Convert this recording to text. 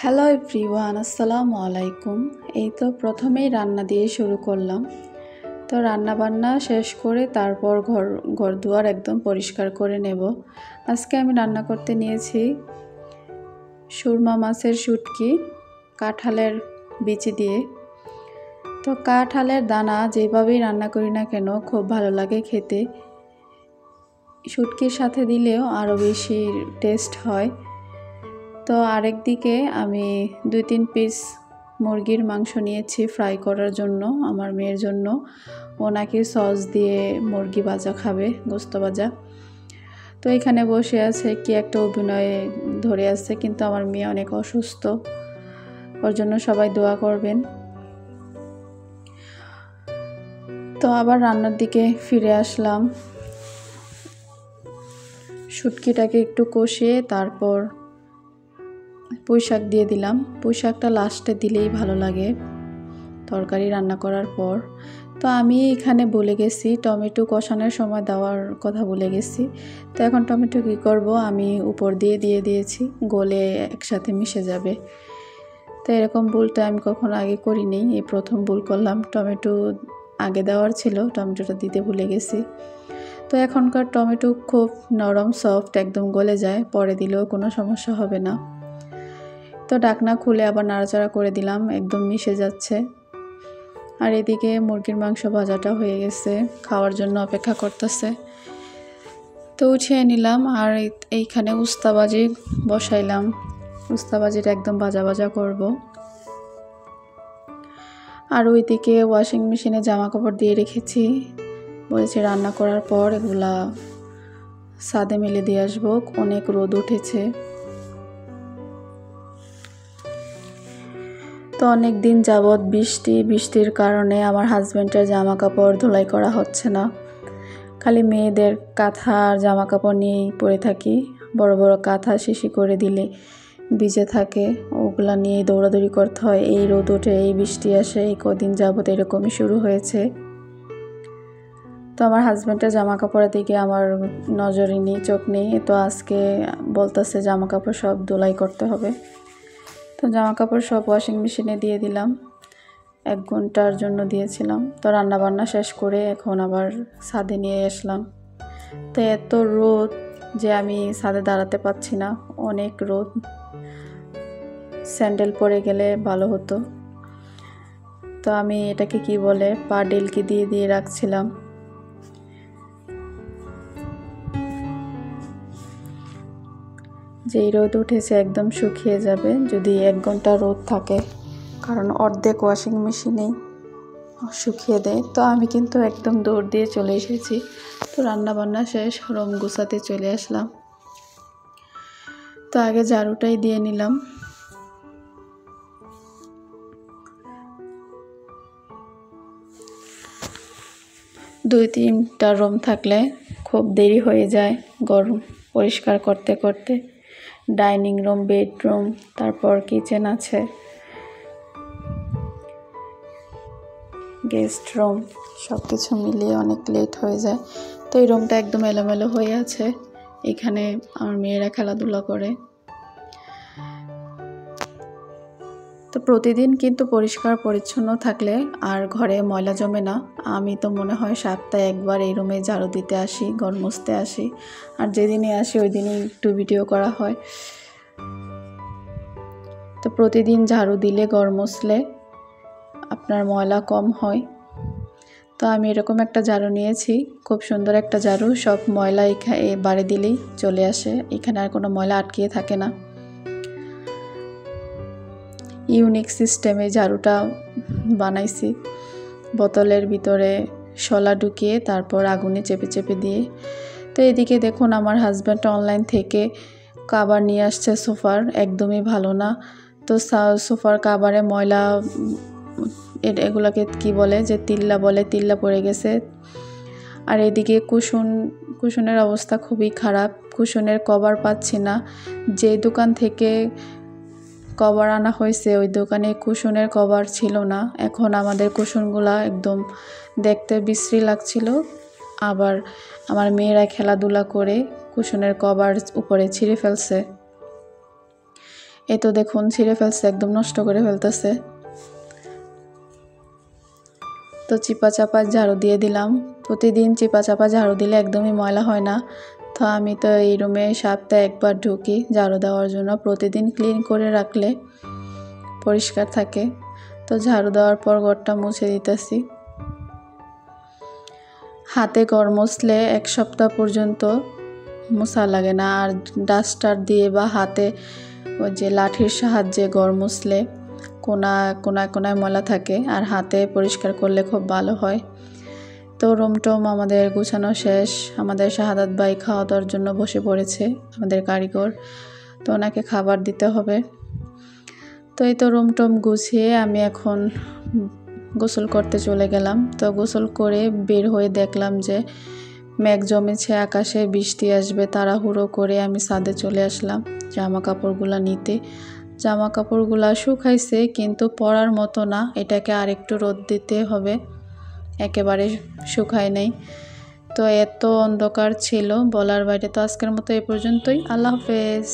Hello everyone, আসসালামু আলাইকুম। এই তো প্রথমেই রান্না দিয়ে শুরু করলাম। তো রান্না বান্না শেষ করে তারপর ঘর দুয়ার একদম পরিষ্কার করে নেব। আজকে আমি রান্না করতে নিয়েছি সুরমা মাছের শুটকি কাঁঠালের বিচি দিয়ে। তো কাঁঠালের দানা যেভাবেই রান্না করি না কেন খুব ভালো লাগে খেতে, শুটকির সাথে দিলেও আরও বেশি টেস্ট হয়। তো আরেক দিকে আমি 2-3 পিস মুরগির মাংস নিয়েছি ফ্রাই করার জন্য, আমার মেয়ের জন্য। ও নাকি সস দিয়ে মুরগি ভাজা খাবে, গোস্ত ভাজা। তো এখানে বসে আছে, কি একটা অভিনয়ে ধরে আছে, কিন্তু আমার মেয়ে অনেক অসুস্থ, ওর জন্য সবাই দোয়া করবেন। তো আবার রান্নার দিকে ফিরে আসলাম। শুটকিটাকে একটু কষিয়ে তারপর পুঁইশাক দিয়ে দিলাম। পুঁইশাকটা লাস্টে দিলেই ভালো লাগে তরকারি রান্না করার পর। তো আমি এখানে বলে গেছি টমেটো কষানোর সময় দেওয়ার কথা বলে গেছি। তো এখন টমেটো কী করব, আমি উপর দিয়ে দিয়েছি, গলে একসাথে মিশে যাবে। তো এরকম ভুলটা আমি কখনো আগে করিনি, এই প্রথম ভুল করলাম। টমেটো আগে দেওয়ার ছিল, টমেটোটা দিতে ভুলে গেছি। তো এখনকার টমেটো খুব নরম সফট, একদম গলে যায়, পরে দিলেও কোনো সমস্যা হবে না। তো ঢাকনা খুলে আবার নাড়াচাড়া করে দিলাম, একদম মিশে যাচ্ছে। আর এদিকে মুরগির মাংস ভাজাটা হয়ে গেছে, খাওয়ার জন্য অপেক্ষা করতেছে। তো উঠিয়ে নিলাম আর এইখানে উস্তাবাজি বসাইলাম। উস্তাবাজিটা একদম ভাজা ভাজা করব। আর ওইদিকে ওয়াশিং মেশিনে জামা কাপড় দিয়ে রেখেছি, বলেছি রান্না করার পর এগুলা ছাদে মেলে দিয়ে আসবো, অনেক রোদ উঠেছে। তো অনেক দিন যাবৎ বৃষ্টির কারণে আমার হাজব্যান্ডের জামা কাপড় ধুলাই করা হচ্ছে না। খালি মেয়েদের কাঁথা আর জামা কাপড় নিয়েই পরে থাকি। বড় বড় কাঁথা শিশি করে দিলে ভিজে থাকে, ওগুলা নিয়েই দৌড়াদৌড়ি করতে হয়। এই রোদ ওঠে, এই বৃষ্টি আসে, এই কদিন যাবৎ এরকমই শুরু হয়েছে। তো আমার হাজব্যান্ডের জামা কাপড়ের দিকে আমার নজরই নেই, চোখ নেই। তো আজকে বলতেছে জামা কাপড় সব ধুলাই করতে হবে। তো জামা কাপড় সব ওয়াশিং মেশিনে দিয়ে দিলাম, 1 ঘন্টার জন্য দিয়েছিলাম। তো রান্না বান্না শেষ করে এখন আবার ছাদে নিয়ে আসলাম। তো এত রোদ যে আমি ছাদে দাঁড়াতে পারছি না, অনেক রোদ। স্যান্ডেল পরে গেলে ভালো হতো। তো আমি এটাকে কি বলে, পা ডেলকি দিয়ে রাখছিলাম। যেই রোদ উঠেছে একদম শুকিয়ে যাবে যদি 1 ঘন্টা রোদ থাকে, কারণ অর্ধেক ওয়াশিং মেশিনেই শুকিয়ে দেয়। তো আমি কিন্তু একদম দৌড় দিয়ে চলে এসেছি। তো রান্না বান্না শেষ, রুম গুছাতে চলে আসলাম। তো আগে ঝাড়ুটাই দিয়ে নিলাম। দুই তিনটা রুম থাকলে খুব দেরি হয়ে যায় গরম পরিষ্কার করতে করতে। ডাইনিং রুম, বেডরুম, তারপর কিচেন আছে, গেস্ট রুম, সব কিছু মিলিয়ে অনেক লেট হয়ে যায়। তো এই রুমটা একদম এলোমেলো হয়ে আছে, এখানে আমার মেয়েরা খেলাধুলা করে। তো প্রতিদিন কিন্তু পরিষ্কার পরিচ্ছন্ন থাকলে আর ঘরে ময়লা জমে না। আমি তো মনে হয় সপ্তাহে একবার এই রুমে ঝাড়ু দিতে আসি, ঘর মুছতে আসি। আর যেদিনে আসি ওই দিনই একটু ভিডিও করা হয়। তো প্রতিদিন ঝাড়ু দিলে, ঘর মুছলে আপনার ময়লা কম হয়। তো আমি এরকম একটা ঝাড়ু নিয়েছি, খুব সুন্দর একটা ঝাড়ু, সব ময়লা বাড়ি দিলেই চলে আসে, এখানে আর কোনো ময়লা আটকিয়ে থাকে না। ইউনিক সিস্টেমে ঝাড়ুটা বানাইছি, বোতলের ভিতরে শলা ঢুকিয়ে তারপর আগুনে চেপে চেপে দিয়ে। তো এদিকে দেখুন আমার হাজব্যান্ড অনলাইন থেকে কাভার নিয়ে আসছে সোফার, একদমই ভালো না। তো সোফার কাভারে ময়লা, এগুলাকে কি বলে, যে তিল্লা বলে, তিল্লা পড়ে গেছে। আর এদিকে কুশনের অবস্থা খুবই খারাপ, কুশনের কভার পাচ্ছি না। যে দোকান থেকে কভার আনা হয়েছে ওই দোকানে কুশনের কভার ছিল না। এখন আমাদের কুশনগুলা একদম দেখতে বিশ্রী লাগছিল। আবার আমার মেয়েরা খেলাধুলা করে কুশনের কভার উপরে ছিঁড়ে ফেলছে। এই তো দেখুন ছিঁড়ে ফেলছে, একদম নষ্ট করে ফেলতেছে। তো চিপা চাপা ঝাড়ু দিয়ে দিলাম। প্রতিদিন চিপা চাপা ঝাড়ু দিলে একদমই ময়লা হয় না। তো আমি তো এই রুমে সপ্তাহে একবার ঢুকি ঝাড়ু দেওয়ার জন্য। প্রতিদিন ক্লিন করে রাখলে পরিষ্কার থাকে। তো ঝাড়ু দেওয়ার পর ঘরটা মুছে দিতেছি। হাতে ঘর মুছলে এক সপ্তাহ পর্যন্ত মোছা লাগে না, আর ডাস্টার দিয়ে বা হাতে ওই যে লাঠির সাহায্যে ঘর মুছলে কোনায় ময়লা থাকে, আর হাতে পরিষ্কার করলে খুব ভালো হয়। তো রুম টুম আমাদের গুছানো শেষ। আমাদের শাহাদাত ভাই খাওয়া দাওয়ার জন্য বসে পড়েছে, আমাদের কারিগর। তো ওনাকে খাবার দিতে হবে। তো এই তো রুম টুম গুছিয়ে আমি এখন গোসল করতে চলে গেলাম। তো গোসল করে বের হয়ে দেখলাম যে মেঘ জমেছে আকাশে, বৃষ্টি আসবে। তাড়াহুড়ো করে আমি ছাদে চলে আসলাম জামা কাপড়গুলো নিতে। জামা কাপড়গুলো শুকাইছে কিন্তু পরার মতো না, এটাকে আরেকটু রোদ দিতে হবে, একেবারে শুকায় নাই। তো এত অন্ধকার ছিল বলার বাইরে। তো আজকের মতো এ পর্যন্তই। আল্লাহ হাফেজ।